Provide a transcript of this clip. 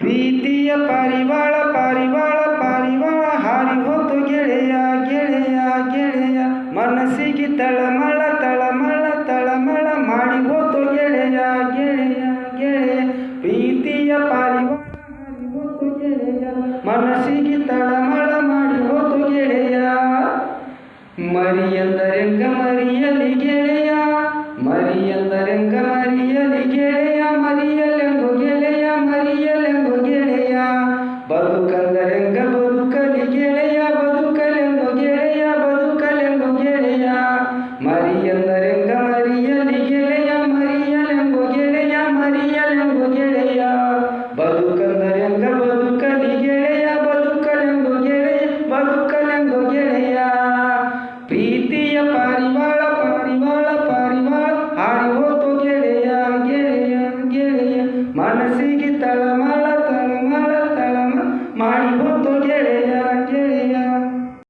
ಪ್ರೀತಿಯ ಪಾರಿವಾಳ ಪಾರಿವಾಳ ಪಾರಿವಾಳ ಹಾರಿ ಹೋತು ಗೆಳೆಯ ಗೆಳೆಯ ಗೆಳೆಯ ಮನಸ್ಸಿಗೆ ತಳಮಳ ತಳಮಳ ತಳಮಳ ಮಾಡಿ ಹೋತು ಗೆಳೆಯ ಗೆಳೆಯ ಗೆಳೆಯ ಪ್ರೀತಿಯ ಪಾರಿವಾಳ ಹಾರಿ ಹೋತು ಗೆಳೆಯ ಮನಸ್ಸಿಗೆ ತಳಮಳ ಮಾಡಿ ಹೋತು ಗೆಳೆಯ ಮರಿಯಂದರೆಂಗ ಮರಿಯಲಿ ಗೆಳೆಯ ಮರಿಯಂದರೆಂಗ ಮರಿಯಲಿ ಗೆಳೆಯ ಮರಿಯಲೆಂಗು ಗೆಳೆಯ ಮರಿಯಲೆಂಗು ಗೆಳೆಯ ಬದುಕಂದರೆಂಗ ಬದುಕಲಿ ಗೆಳೆಯ ಬದುಕಲೆಂಗು ಗೆಳೆಯ ಬದುಕಲೆಂಗು ಗೆಳೆಯ ಮರಿಯಂದರೆಂಗ ಮರಿಯಲಿ ಗೆಳೆಯ ಮರಿಯಲೆಂಗು ಗೆಳೆಯ ಮರಿಯಲೆಂಗು ಗೆಳೆಯ ಬದುಕಂದರೆಂಗ ಬದುಕಲಿ ಗೆಳೆಯ ಬದುಕಲೆಂಗು ಗೆಳೆಯ ಬದುಕಲೆಂಗು ಗೆಳೆಯ ಪ್ರೀತಿಯ ಪಾರಿವಾಳ ಪಾರಿವಾಳ ಪಾರಿವಾಳ ಹಾರಿ ಹೋತು ಗೆಳೆಯ ಗೆಳೆಯ ಗೆಳೆಯ ಮನಸ್ಸಿಗೆ ತಳಮಳ ತಳಮಳ ತಳಮಳ ಮಾಡಿ ಹೋತು ಗೆಳೆಯ